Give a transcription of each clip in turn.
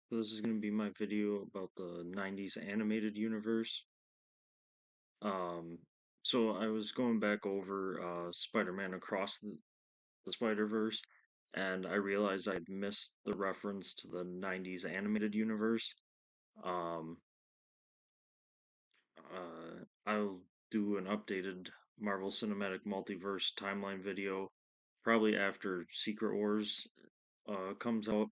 So this is going to be my video about the 90s animated universe. Um, so I was going back over Spider-Man Across the Spider-Verse, and I realized I'd missed the reference to the 90s animated universe. Um, I'll do an updated Marvel Cinematic Multiverse timeline video probably after Secret Wars comes out.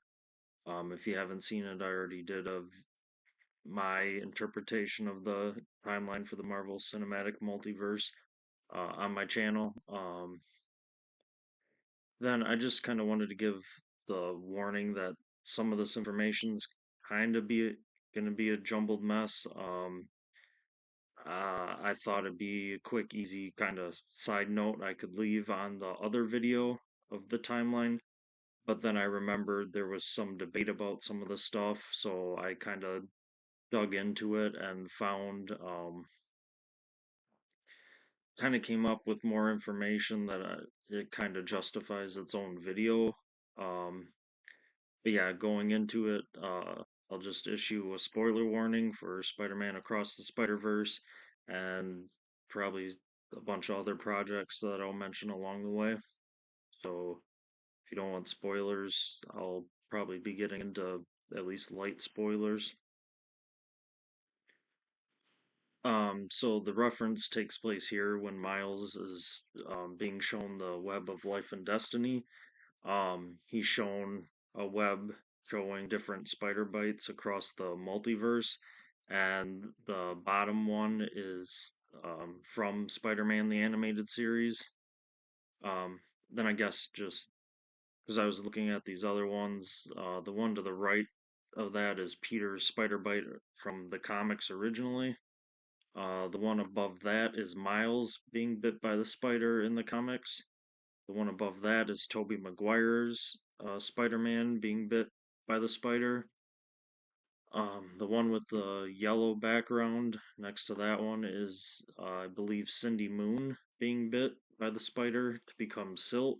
If you haven't seen it, I already did my interpretation of the timeline for the Marvel Cinematic Multiverse on my channel. Then I just kind of wanted to give the warning that some of this information's kind of be going to be a jumbled mess. I thought it'd be a quick, easy kind of side note I could leave on the other video of the timeline, but then I remembered there was some debate about some of the stuff, so I kind of dug into it and found kind of came up with more information that it kind of justifies its own video. Um, but yeah, going into it, I'll just issue a spoiler warning for Spider-Man Across the Spider-Verse and probably a bunch of other projects that I'll mention along the way. So if you don't want spoilers, I'll probably be getting into at least light spoilers. So the reference takes place here when Miles is being shown the web of life and destiny. He's shown a web showing different spider bites across the multiverse, and the bottom one is from Spider-Man the animated series. Um, then I guess just because I was looking at these other ones, the one to the right of that is Peter's spider bite from the comics originally. The one above that is Miles being bit by the spider in the comics. The one above that is Tobey Maguire's Spider-Man being bit by the spider. The one with the yellow background next to that one is, I believe, Cindy Moon being bit by the spider to become Silk.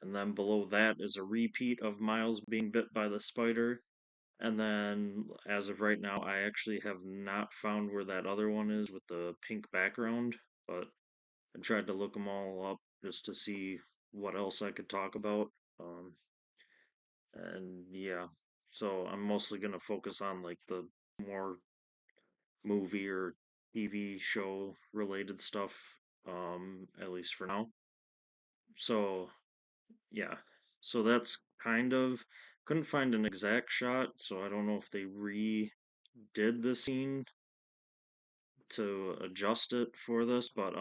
And then below that is a repeat of Miles being bit by the spider. And then, as of right now, I actually have not found where that other one is with the pink background, but I tried to look them all up just to see what else I could talk about. Um, and yeah, so I'm mostly gonna focus on like the more movie or TV show related stuff, at least for now. So yeah, so that's kind of couldn't find an exact shot, so I don't know if they redid the scene to adjust it for this, but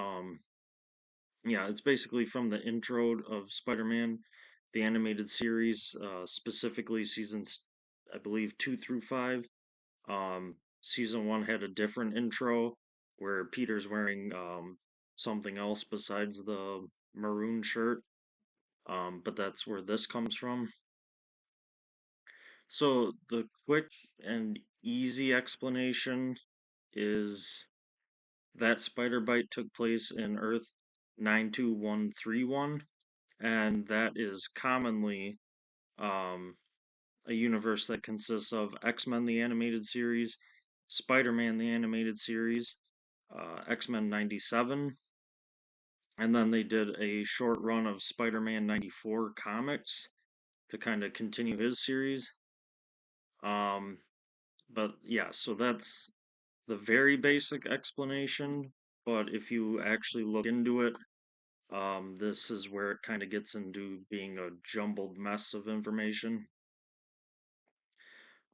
yeah, it's basically from the intro of Spider-Man, the animated series, specifically seasons, I believe, 2 through 5. Season 1 had a different intro where Peter's wearing something else besides the maroon shirt, but that's where this comes from. So the quick and easy explanation is that spider bite took place in Earth 92131, and that is commonly um, a universe that consists of X-Men the animated series, Spider-Man the animated series, X-Men 97, and then they did a short run of Spider-Man 94 comics to kind of continue his series. Um, but yeah, so that's the very basic explanation. But if you actually look into it, this is where it kind of gets into being a jumbled mess of information.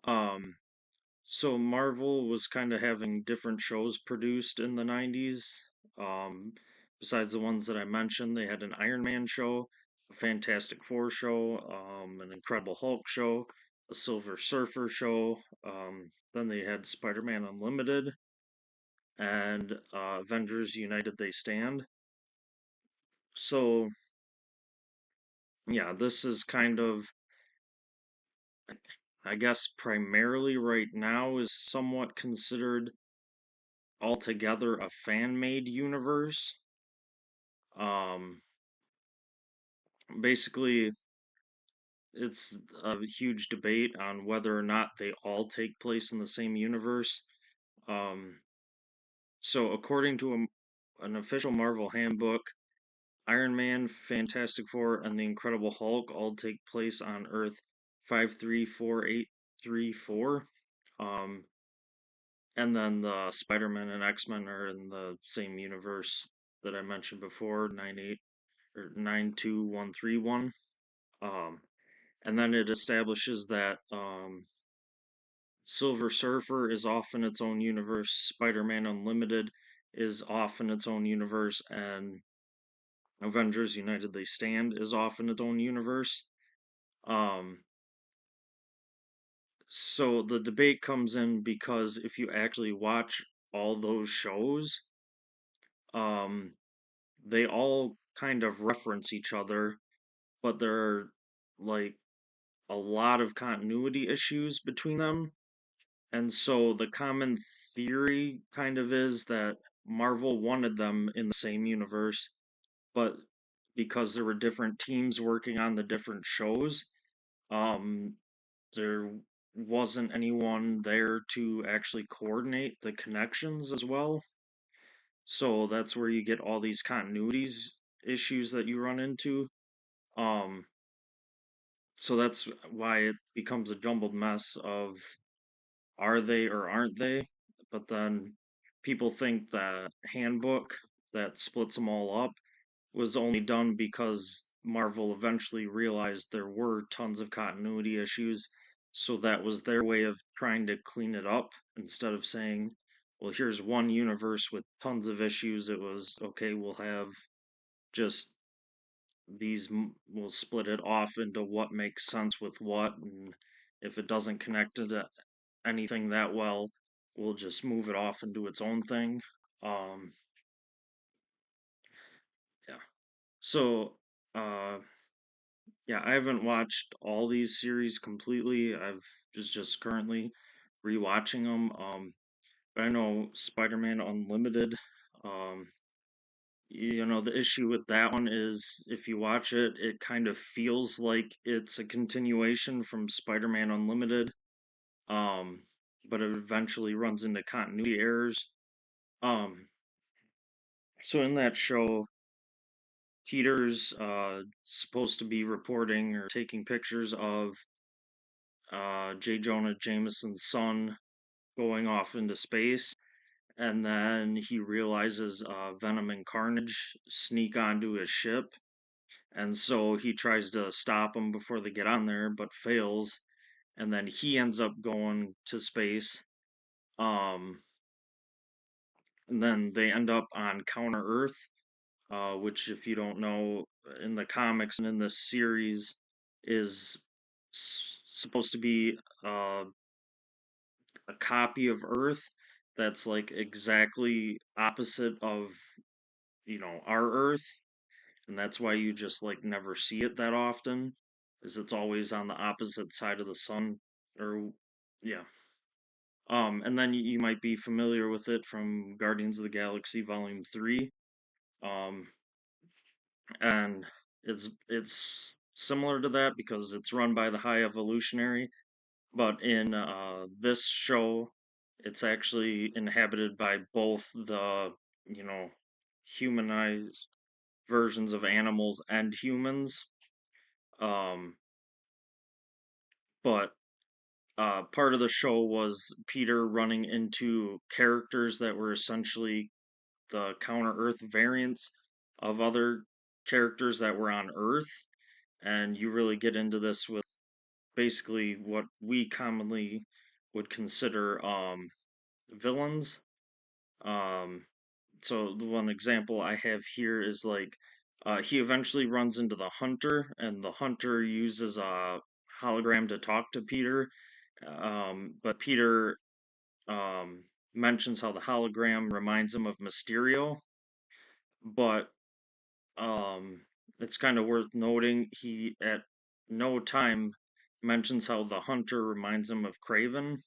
Um, so Marvel was kind of having different shows produced in the 90s. Um, Besides the ones that I mentioned, they had an Iron Man show, a Fantastic Four show, an Incredible Hulk show, a Silver Surfer show. Then they had Spider-Man Unlimited and Avengers United They Stand. So yeah, this is kind of, I guess, primarily right now is somewhat considered altogether a fan-made universe. Um, Basically, it's a huge debate on whether or not they all take place in the same universe. Um, so, according to an official Marvel handbook, Iron Man, Fantastic Four, and the Incredible Hulk all take place on Earth 534834. Um, and then the Spider-Man and X-Men are in the same universe that I mentioned before, 98 or 92131. Um, and then it establishes that Silver Surfer is off in its own universe, Spider-Man Unlimited is off in its own universe, and Avengers United They Stand is off in its own universe. Um, so the debate comes in because if you actually watch all those shows, um, they all kind of reference each other, but there are like a lot of continuity issues between them. And so the common theory kind of is that Marvel wanted them in the same universe, but because there were different teams working on the different shows, um, there wasn't anyone there to actually coordinate the connections as well. So that's where you get all these continuities issues that you run into. Um, so that's why it becomes a jumbled mess of are they or aren't they? But then people think the handbook that splits them all up was only done because Marvel eventually realized there were tons of continuity issues. So that was their way of trying to clean it up instead of saying, well, here's one universe with tons of issues. It was, okay, we'll have just we'll split it off into what makes sense with what. And if it doesn't connect to anything that well, we'll just move it off and do its own thing. Um, yeah. So, uh, yeah, I haven't watched all these series completely. I've just currently rewatching them. But I know Spider-Man Unlimited. Um, the issue with that one is if you watch it, it kind of feels like it's a continuation from Spider-Man Unlimited. Um, but it eventually runs into continuity errors. Um, so in that show, Peter's supposed to be reporting or taking pictures of J. Jonah Jameson's son going off into space, and then he realizes Venom and Carnage sneak onto his ship, and so he tries to stop them before they get on there, but fails, and then he ends up going to space. Um, and then they end up on Counter Earth, which, if you don't know, in the comics and in this series, is supposed to be a copy of Earth that's like exactly opposite of our Earth, and that's why you just like never see it that often, is it's always on the opposite side of the sun, or yeah. And then you might be familiar with it from Guardians of the Galaxy Volume 3. Um, and it's similar to that because it's run by the High Evolutionary, but in this show, it's actually inhabited by both the you know humanized versions of animals and humans. Um, but part of the show was Peter running into characters that were essentially the Counter Earth variants of other characters that were on Earth, and you really get into this with basically what we commonly would consider villains. Um, so the one example I have here is like he eventually runs into the Hunter, and the Hunter uses a hologram to talk to Peter. But Peter mentions how the hologram reminds him of Mysterio, but um, it's kind of worth noting he at no time mentions how the Hunter reminds him of Craven.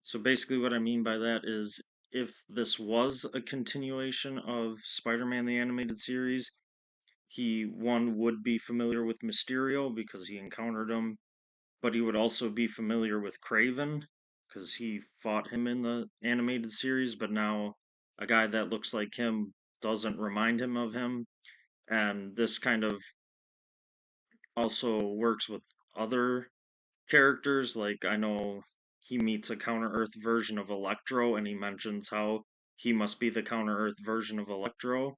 So basically, what I mean by that is if this was a continuation of Spider Man the Animated Series, he, one, would be familiar with Mysterio because he encountered him but he would also be familiar with Craven because he fought him in the animated series, but now a guy that looks like him doesn't remind him of him. And this kind of also works with other characters. Like, I know he meets a Counter Earth version of Electro, and he mentions how he must be the Counter Earth version of Electro.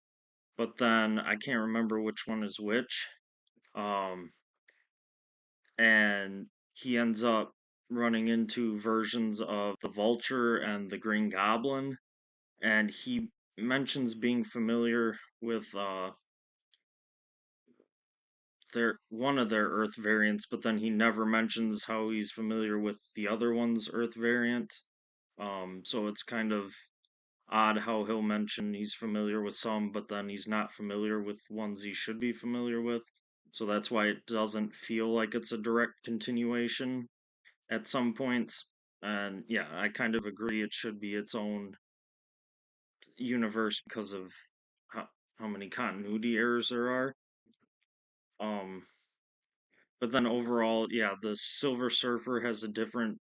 But then I can't remember which one is which. Um, and he ends up running into versions of the Vulture and the Green Goblin, and he mentions being familiar with their one of their Earth variants, but then he never mentions how he's familiar with the other one's Earth variant. So it's kind of odd how he'll mention he's familiar with some, but then he's not familiar with ones he should be familiar with. So that's why it doesn't feel like it's a direct continuation at some points. And yeah, I kind of agree it should be its own universe because of how many continuity errors there are. Um, but then overall, yeah, the Silver Surfer has a different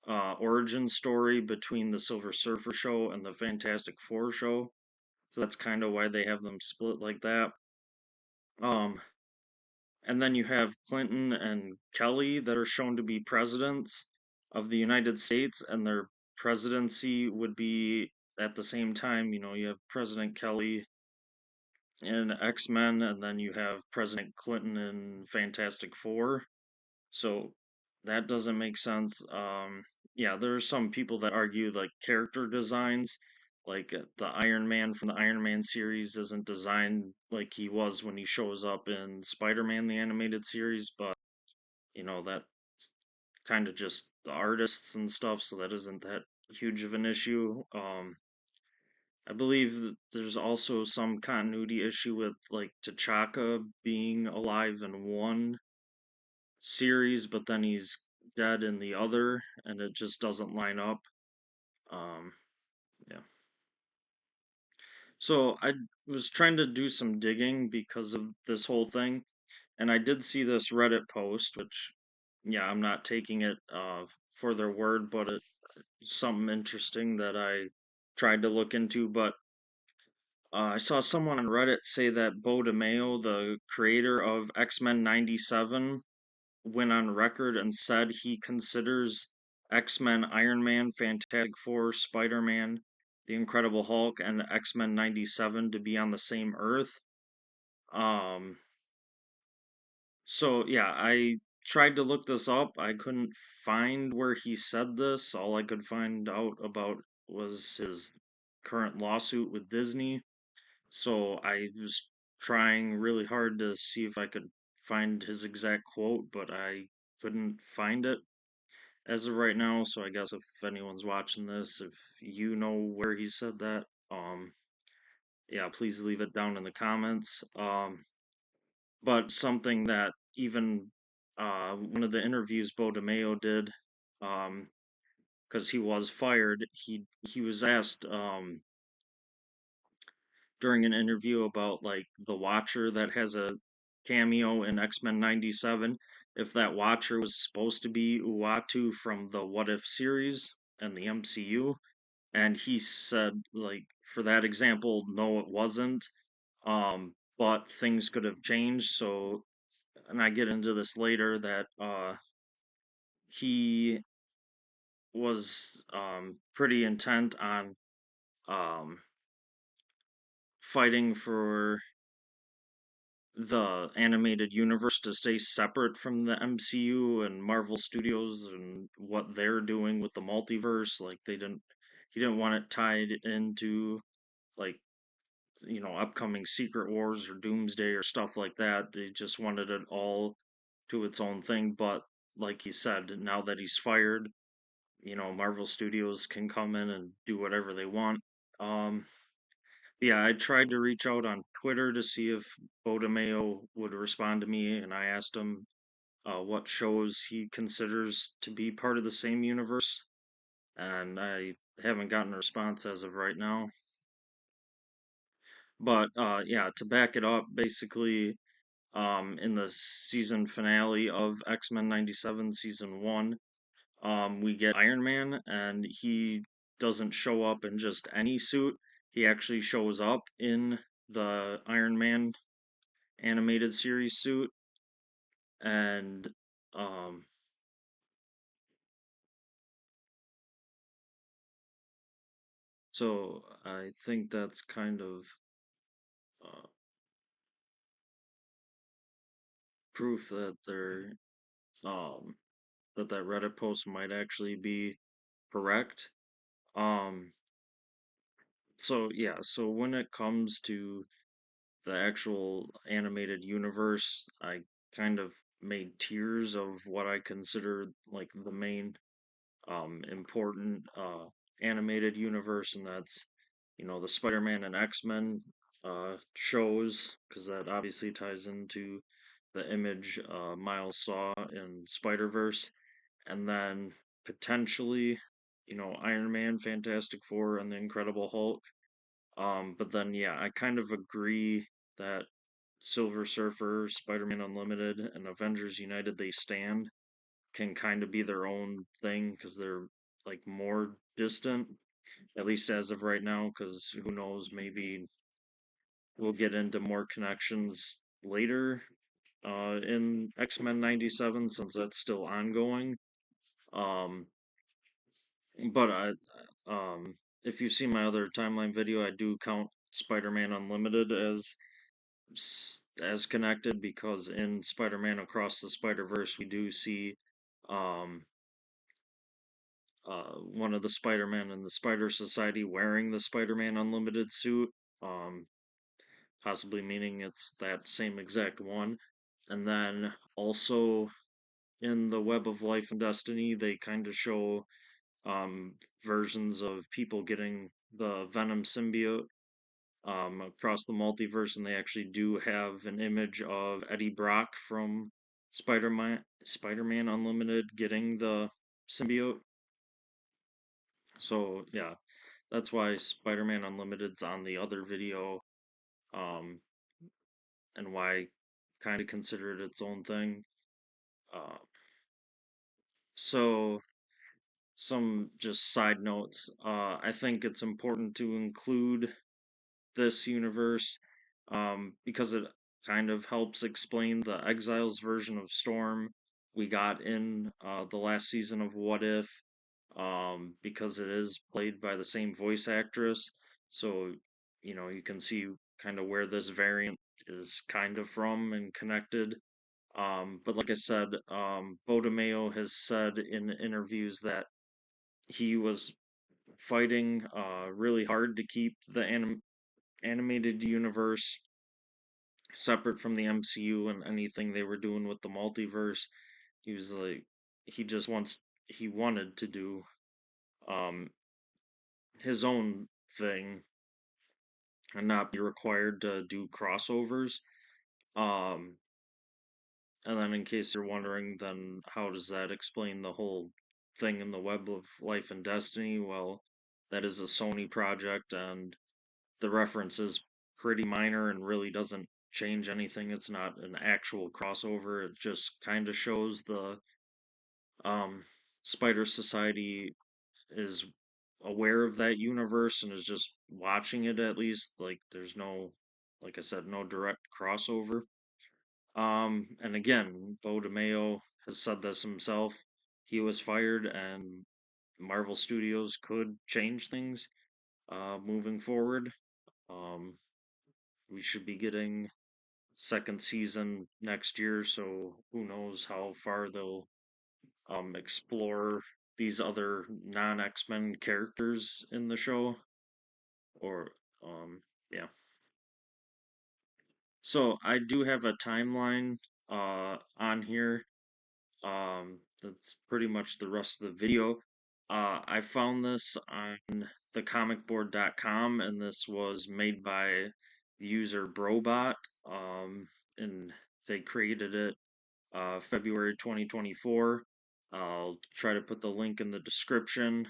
origin story between the Silver Surfer show and the Fantastic Four show. So that's kind of why they have them split like that. Um, and then you have Clinton and Kelly that are shown to be presidents of the United States, and their presidency would be at the same time. You know, you have President Kelly in X Men, and then you have President Clinton in Fantastic Four. So that doesn't make sense. Yeah, there are some people that argue like character designs, like the Iron Man from the Iron Man series isn't designed like he was when he shows up in Spider-Man the animated series, but that's kind of just the artists and stuff, so that isn't that huge of an issue. I believe that there's also some continuity issue with like T'Chaka being alive in one series, but then he's dead in the other, and it just doesn't line up. Um, yeah. So I was trying to do some digging because of this whole thing, and I did see this Reddit post, which, yeah, I'm not taking it for their word, but it's something interesting that I tried to look into. But I saw someone on Reddit say that Bo DeMeo, the creator of X-Men 97, went on record and said he considers X-Men, Iron Man, Fantastic Four, Spider-Man, The Incredible Hulk, and X-Men 97 to be on the same Earth. Um, so yeah, I tried to look this up. I couldn't find where he said this. All I could find out about was his current lawsuit with Disney. So I was trying really hard to see if I could find his exact quote, but I couldn't find it as of right now. So I guess if anyone's watching this, if you know where he said that, yeah, please leave it down in the comments. But something that even one of the interviews Bo DeMeo did, because he was fired, he was asked during an interview about like the Watcher that has a cameo in X-Men 97, if that Watcher was supposed to be Uatu from the What If series and the MCU, and he said like for that example, no, it wasn't. But things could have changed. So, and I get into this later that he was pretty intent on um fighting for the animated universe to stay separate from the MCU and Marvel Studios and what they're doing with the multiverse. Like he didn't want it tied into like upcoming Secret Wars or Doomsday or stuff like that. They just wanted it all to its own thing. But like he said, now that he's fired, Marvel Studios can come in and do whatever they want. Um, yeah, I tried to reach out on Twitter to see if Bodemeo would respond to me, and I asked him what shows he considers to be part of the same universe, and I haven't gotten a response as of right now. But yeah, to back it up, basically, in the season finale of X-Men 97 season 1, we get Iron Man, and he doesn't show up in just any suit. He actually shows up in the Iron Man animated series suit, and um, so I think that's kind of uh, proof that um, that Reddit post might actually be correct. Um, so yeah, so when it comes to the actual animated universe, I kind of made tiers of what I consider like the main important animated universe, and that's the Spider-Man and X-Men shows, because that obviously ties into the image Miles saw in Spider-Verse, and then potentially Iron Man, Fantastic Four, and the Incredible Hulk. But then yeah, I kind of agree that Silver Surfer, Spider-Man Unlimited, and Avengers United They Stand can kind of be their own thing because they're like more distant, at least as of right now, because who knows, maybe we'll get into more connections later in X-Men 97 since that's still ongoing. Um, but if you've seen my other timeline video, I do count Spider-Man Unlimited as connected because in Spider-Man Across the Spider-Verse we do see um, one of the Spider-Man in the Spider Society wearing the Spider-Man Unlimited suit, um, possibly meaning it's that same exact one. And then also in the Web of Life and Destiny, they kind of show um, versions of people getting the Venom symbiote across the multiverse, and they actually do have an image of Eddie Brock from Spider-Man Unlimited getting the symbiote. So yeah, that's why Spider-Man Unlimited's on the other video, um, and why I kind of consider it its own thing. Uh, so some just side notes. I think it's important to include this universe because it kind of helps explain the Exiles version of Storm we got in the last season of What If, because it is played by the same voice actress. So, you can see kind of where this variant is kind of from and connected. But like I said, Bo DeMeo has said in interviews that he was fighting really hard to keep the animated universe separate from the MCU and anything they were doing with the multiverse. He was like, he wanted to do um, his own thing and not be required to do crossovers. Um, and then, in case you're wondering, then how does that explain the whole thing in the Web of Life and Destiny? Well, that is a Sony project, and the reference is pretty minor and really doesn't change anything. It's not an actual crossover. It just kind of shows the um, Spider Society is aware of that universe and is just watching it at least. Like there's no, like I said, no direct crossover. And again, Bo DeMeo has said this himself. He was fired, and Marvel Studios could change things moving forward. Um, we should be getting second season next year, so who knows how far they'll explore these other non X-Men characters in the show. Or yeah. So I do have a timeline on here. That's pretty much the rest of the video. I found this on thecomicboard.com, and this was made by user Brobot. And they created it February 2024. I'll try to put the link in the description.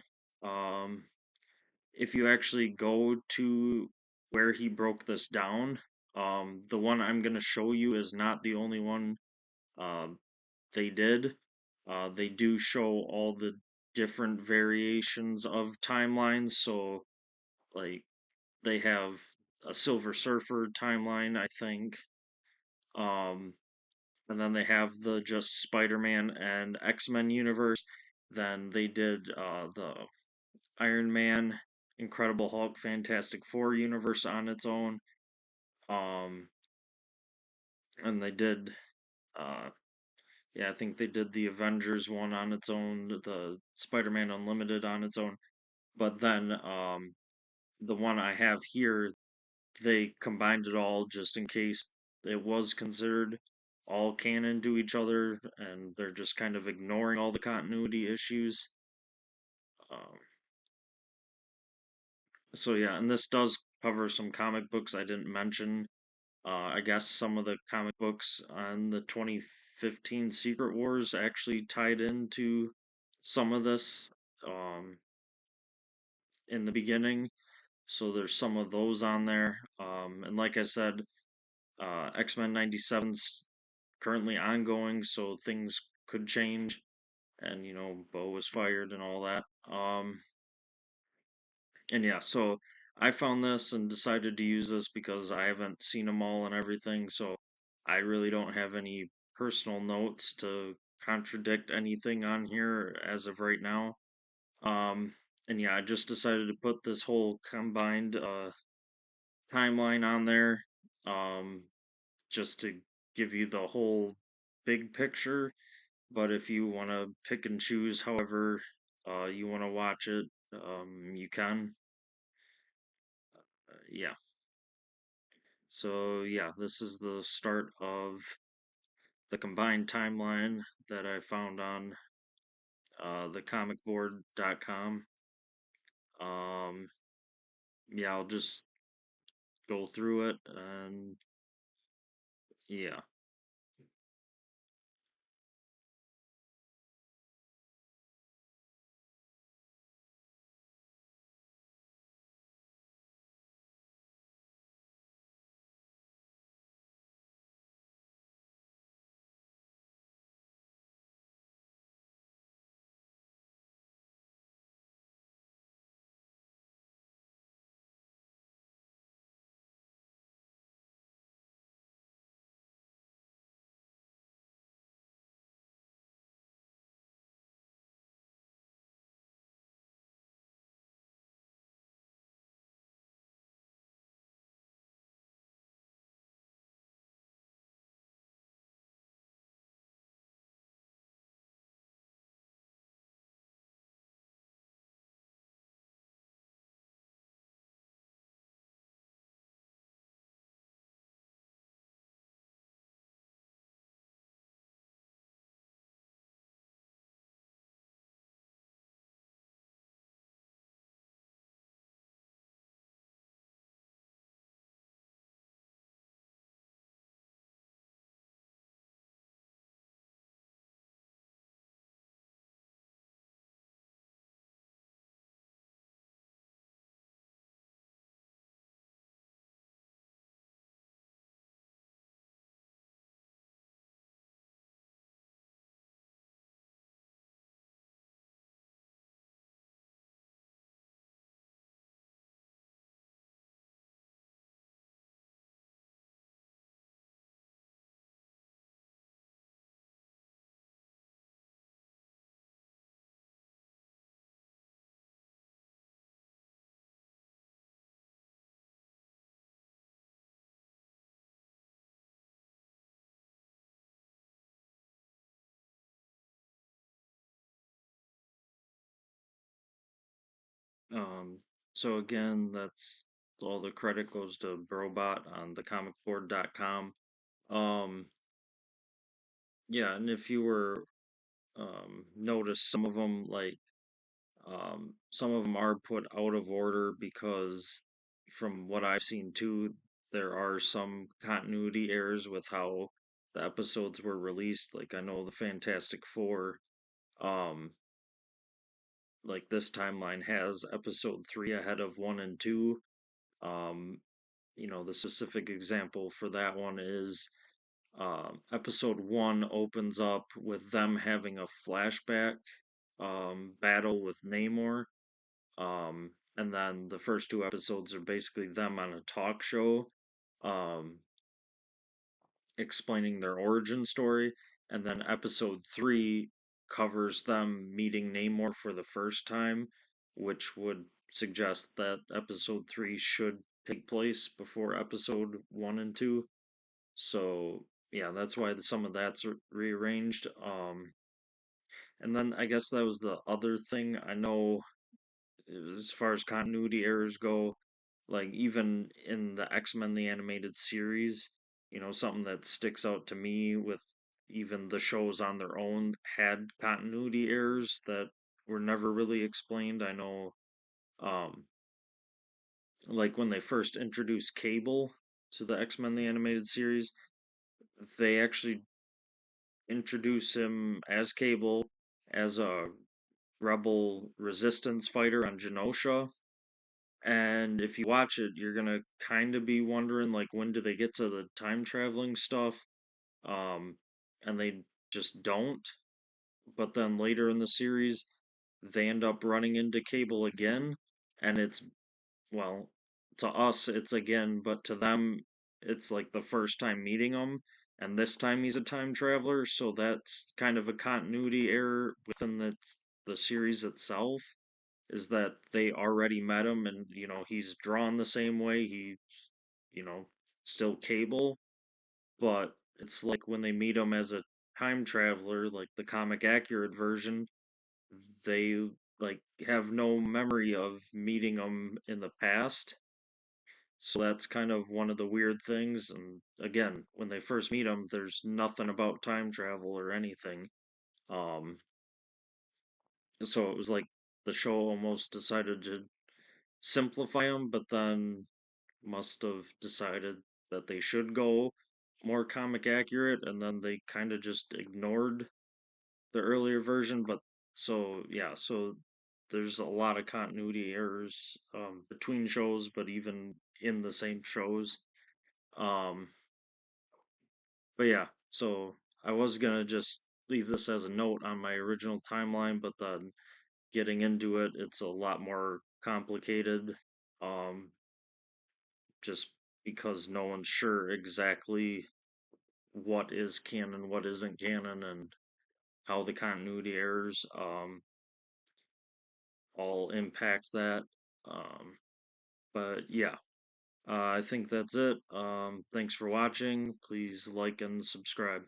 If you actually go to where he broke this down, The one I'm gonna show you is not the only one uh, they did. They do show all the different variations of timelines. So, like, they have a Silver Surfer timeline, I think. Um, and then they have the just Spider-Man and X-Men universe. Then they did the Iron Man, Incredible Hulk, Fantastic Four universe on its own. Um, and they did, uh, yeah, I think they did the Avengers one on its own, the Spider-Man Unlimited on its own. But then the one I have here, they combined it all just in case it was considered all canon to each other, and they're just kind of ignoring all the continuity issues. Um, so yeah, and this does cover some comic books I didn't mention. I guess some of the comic books on the 2015 Secret Wars actually tied into some of this um, in the beginning. So there's some of those on there. And like I said, X-Men 97's currently ongoing, so things could change. And, Bo was fired and all that. And yeah, so I found this and decided to use this because I haven't seen them all and everything, so I really don't have any personal notes to contradict anything on here as of right now. Um, and yeah, I just decided to put this whole combined timeline on there, um, just to give you the whole big picture. But if you want to pick and choose however you want to watch it, you can. Yeah. So yeah, this is the start of the combined timeline that I found on thecomicboard.com. Um, yeah, I'll just go through it and yeah. Um, so again, that's all the credit goes to Burrowbot on thecomicboard.com. Um, yeah, and if you were notice some of them some of them are put out of order because from what I've seen too, there are some continuity errors with how the episodes were released. Like I know the Fantastic Four, um, like this timeline has episode 3 ahead of 1 and 2. Um, the specific example for that one is episode one opens up with them having a flashback battle with Namor. And then the first two episodes are basically them on a talk show, um, explaining their origin story. And then episode three covers them meeting Namor for the first time, which would suggest that episode three should take place before episode one and two. So yeah, that's why some of that's rearranged. And then I guess that was the other thing. I know as far as continuity errors go, like even in the X-Men the animated series, something that sticks out to me with even the shows on their own had continuity errors that were never really explained. I know um like when they first introduced Cable to the X-Men the animated series, they actually introduce him as Cable as a rebel resistance fighter on Genosha. And if you watch it, you're gonna kind of be wondering, like, when do they get to the time traveling stuff? Um, and they just don't. But then later in the series, they end up running into Cable again, and it's, well, to us, it's again, but to them, it's like the first time meeting him, and this time he's a time traveler, so that's kind of a continuity error within the series itself, is that they already met him and he's drawn the same way, he's you know still Cable, but it's like when they meet him as a time traveler, like the comic accurate version, they like have no memory of meeting him in the past. So that's kind of one of the weird things. And again, when they first meet him, there's nothing about time travel or anything. um so it was like the show almost decided to simplify him, but then must have decided that they should go more comic accurate, and then they kind of just ignored the earlier version. But so yeah, so there's a lot of continuity errors between shows, but even in the same shows. Um, but yeah, so I was gonna just leave this as a note on my original timeline, but then getting into it, it's a lot more complicated. Um, just because no one's sure exactly what is canon, what isn't canon, and how the continuity errors all impact that. Um, but yeah, I think that's it. Thanks for watching. Please like and subscribe.